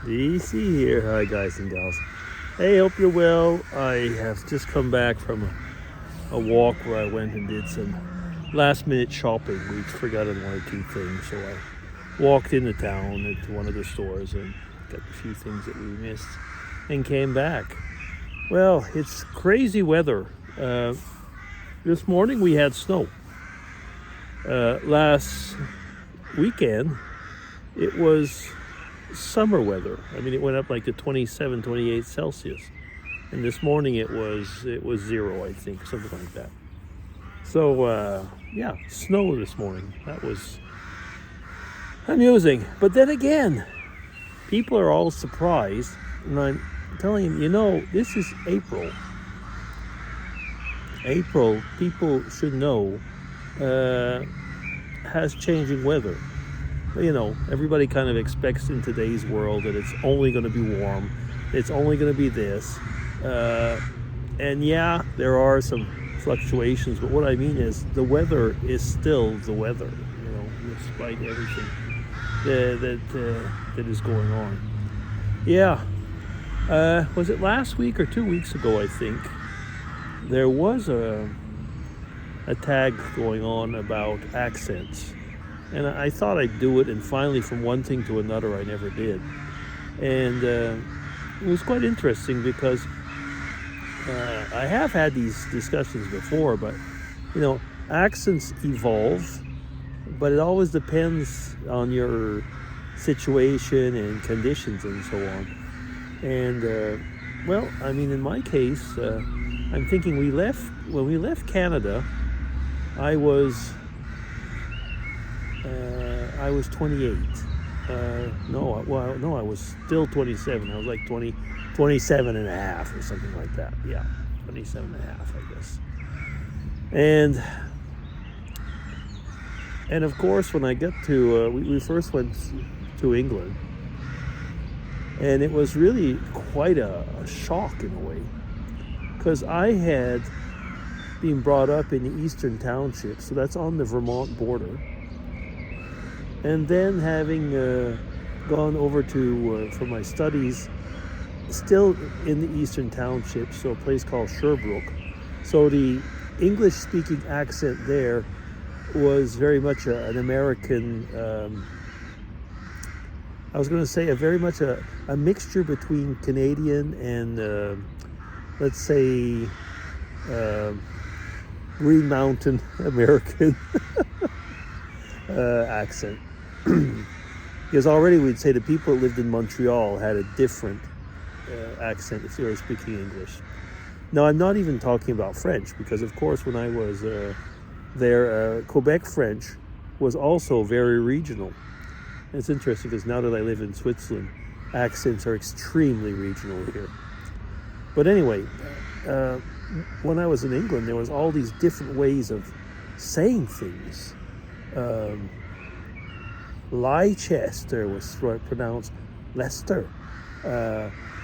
DC here. Hi, guys and gals. Hey, hope you're well. I have just come back from a walk where I went and did some last minute shopping. We'd forgotten one or two things, so I walked into town into one of the stores and got a few things that we missed and came back. Well, it's crazy weather. This morning we had snow. Last weekend it was summer weather. I mean, it went up like to 27, 28 Celsius. And this morning it was zero, I think, something like that. So, yeah, snow this morning. That was amusing. But then again, people are all surprised. And I'm telling them, this is April. April, people should know, has changing weather. Everybody kind of expects in today's world that it's only going to be warm. It's only going to be this. And yeah, there are some fluctuations, but what I mean is the weather is still the weather, despite everything that is going on. Yeah. Was it last week or 2 weeks ago, I think, there was a tag going on about accents. And I thought I'd do it, and finally, from one thing to another, I never did. And it was quite interesting because I have had these discussions before, but, accents evolve, but it always depends on your situation and conditions and so on. And, in my case, I'm thinking when we left Canada, I was 28. I was still 27. I was like 27 and a half or something like that. Yeah, 27 and a half, I guess. And of course, when I got to, we first went to England, and it was really quite a shock in a way, because I had been brought up in the Eastern Township, so that's on the Vermont border. And then having gone over to, for my studies, still in the Eastern Township, so a place called Sherbrooke. So the English-speaking accent there was very much an American, I was going to say very much a mixture between Canadian and, let's say, Green Mountain American accent. Because already we'd say the people that lived in Montreal had a different accent if they were speaking English. Now, I'm not even talking about French, because of course when I was there, Quebec French was also very regional. And it's interesting because now that I live in Switzerland, accents are extremely regional here. But anyway, when I was in England, there was all these different ways of saying things. Leicester was pronounced Leicester.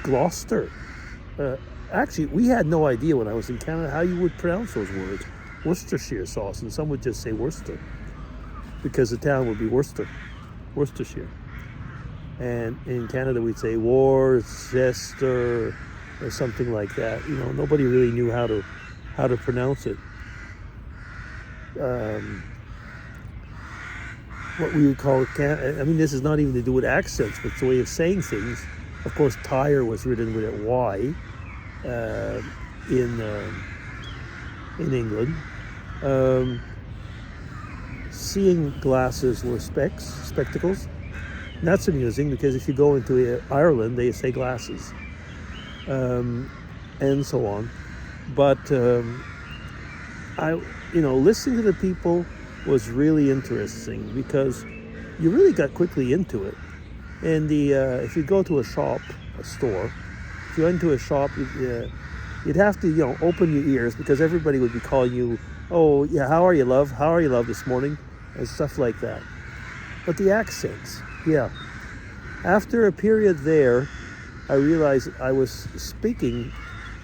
Gloucester. Actually, we had no idea when I was in Canada how you would pronounce those words. Worcestershire sauce, and some would just say Worcester, because the town would be Worcestershire. And in Canada, we'd say Worcester or something like that. Nobody really knew how to pronounce it. What we would call this is not even to do with accents, but it's the way of saying things. Of course, tire was written with a Y in England. Seeing glasses were spectacles. And that's amusing, because if you go into Ireland, they say glasses, and so on. But listening to the people was really interesting, because you really got quickly into it. And if you go to a store, if you went to a shop, you'd have to, open your ears, because everybody would be calling you, oh, yeah, how are you, love? How are you, love, this morning? And stuff like that. But the accents, yeah. After a period there, I realized I was speaking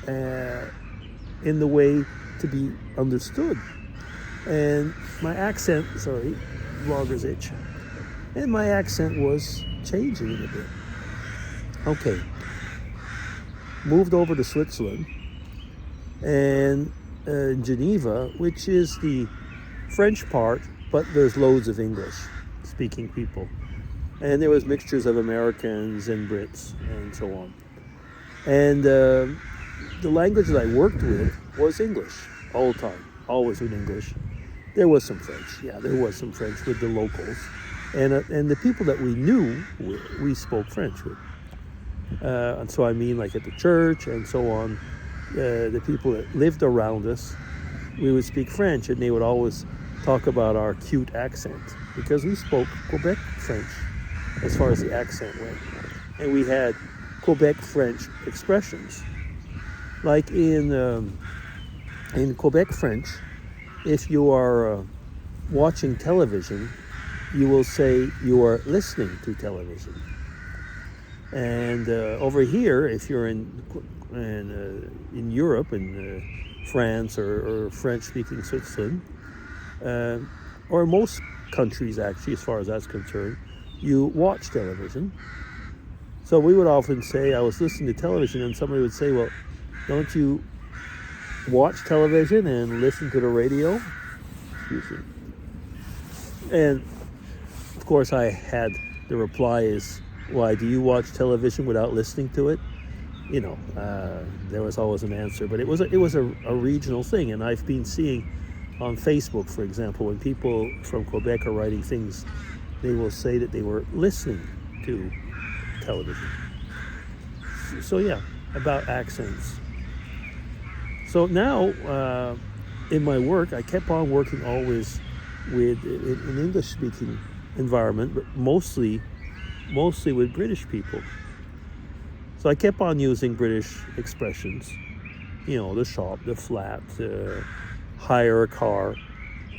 in the way to be understood. And my accent, vlogger's itch. And my accent was changing a bit. Okay, moved over to Switzerland and Geneva, which is the French part, but there's loads of English-speaking people. And there was mixtures of Americans and Brits and so on. And the language that I worked with was English all the time, always with English. There was some French, there was some French with the locals. And the people that we knew, we spoke French with. And so I mean like at the church and so on, the people that lived around us, we would speak French, and they would always talk about our cute accent because we spoke Quebec French as far as the accent went. And we had Quebec French expressions. Like in Quebec French, if you are watching television, you will say you are listening to television. And over here, if you're in Europe, in France or French-speaking Switzerland, or most countries actually, as far as that's concerned, you watch television. So we would often say, I was listening to television, and somebody would say, well, don't you watch television and listen to the radio? Excuse me. And of course I had the reply is, why do you watch television without listening to it? You know, there was always an answer, but it was a regional thing. And I've been seeing on Facebook, for example, when people from Quebec are writing things, they will say that they were listening to television. So yeah, about accents. So now, in my work, I kept on working always with an English-speaking environment, but mostly with British people. So I kept on using British expressions, you know, the shop, the flat, hire a car,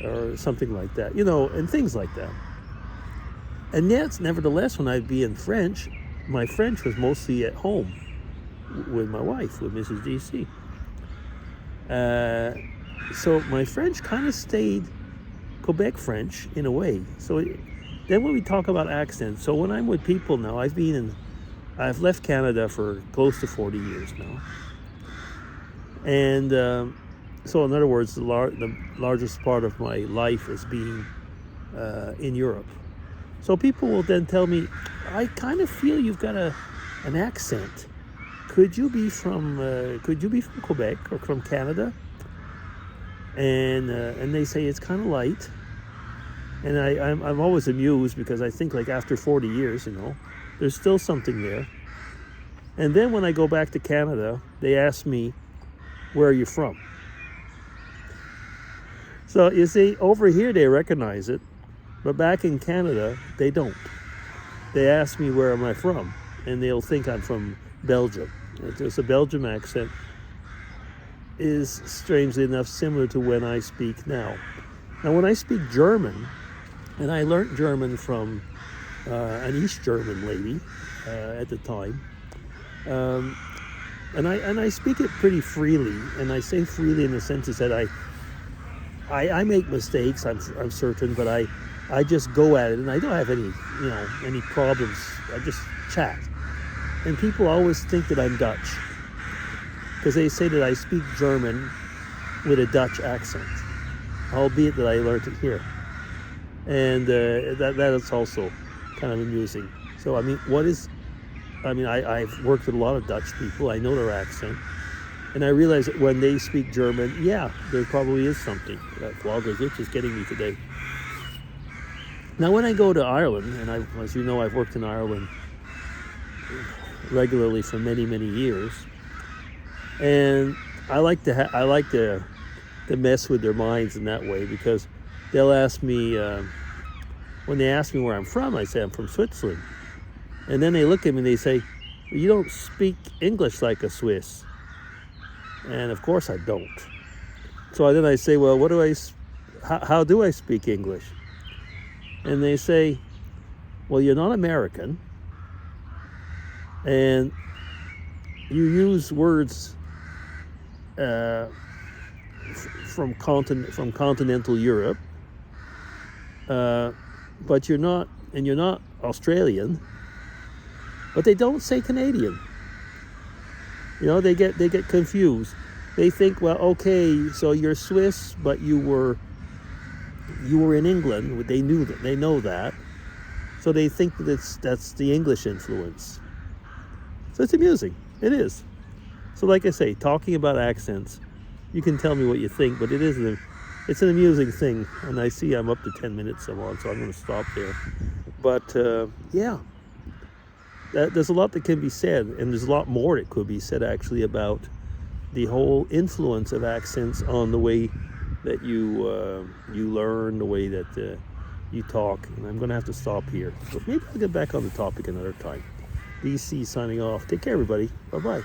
or something like that, you know, and things like that. And yet, nevertheless, when I'd be in French, my French was mostly at home with my wife, with Mrs. DC. So my French kind of stayed Quebec French in a way. So then when we talk about accents, so when I'm with people now, I've left Canada for close to 40 years now. And so in other words, the largest part of my life is being in Europe. So people will then tell me, I kind of feel you've got an accent. Could you be from Quebec or from Canada? And they say it's kind of light. And I'm always amused because I think like after 40 years, you know, there's still something there. And then when I go back to Canada, they ask me, where are you from? So you see, over here they recognize it, but back in Canada, they don't. They ask me, where am I from? And they'll think I'm from Belgium. It's a Belgium accent is, strangely enough, similar to when I speak now. Now, when I speak German, and I learned German from an East German lady at the time, and I speak it pretty freely, and I say freely in the sense that I make mistakes, I'm certain, but I just go at it, and I don't have any problems. I just chat. And people always think that I'm Dutch because they say that I speak German with a Dutch accent, albeit that I learned it here. And that is also kind of amusing. So, I've worked with a lot of Dutch people. I know their accent. And I realize that when they speak German, yeah, there probably is something. Flogger's itch is getting me today. Now, when I go to Ireland, and as you know, I've worked in Ireland regularly for many, many years, and I like to mess with their minds in that way because they'll ask me when they ask me where I'm from, I say I'm from Switzerland, and then they look at me and they say, you don't speak English like a Swiss, and of course I don't. So then I say, well, how do I speak English? And they say, well, you're not American, and you use words from continental Europe, but you're not Australian, but they don't say Canadian. You know, they get confused. They think, well, okay, so you're Swiss, but you were in England. They knew that. They know that. So they think that that's the English influence. So it's amusing. It is. So like I say, talking about accents, you can tell me what you think, but it's an amusing thing. And I see I'm up to 10 minutes so on, so I'm going to stop there. But yeah, there's a lot that can be said, and there's a lot more that could be said actually about the whole influence of accents on the way that you learn, the way that you talk. And I'm going to have to stop here. But maybe I'll get back on the topic another time. BC signing off. Take care, everybody. Bye-bye.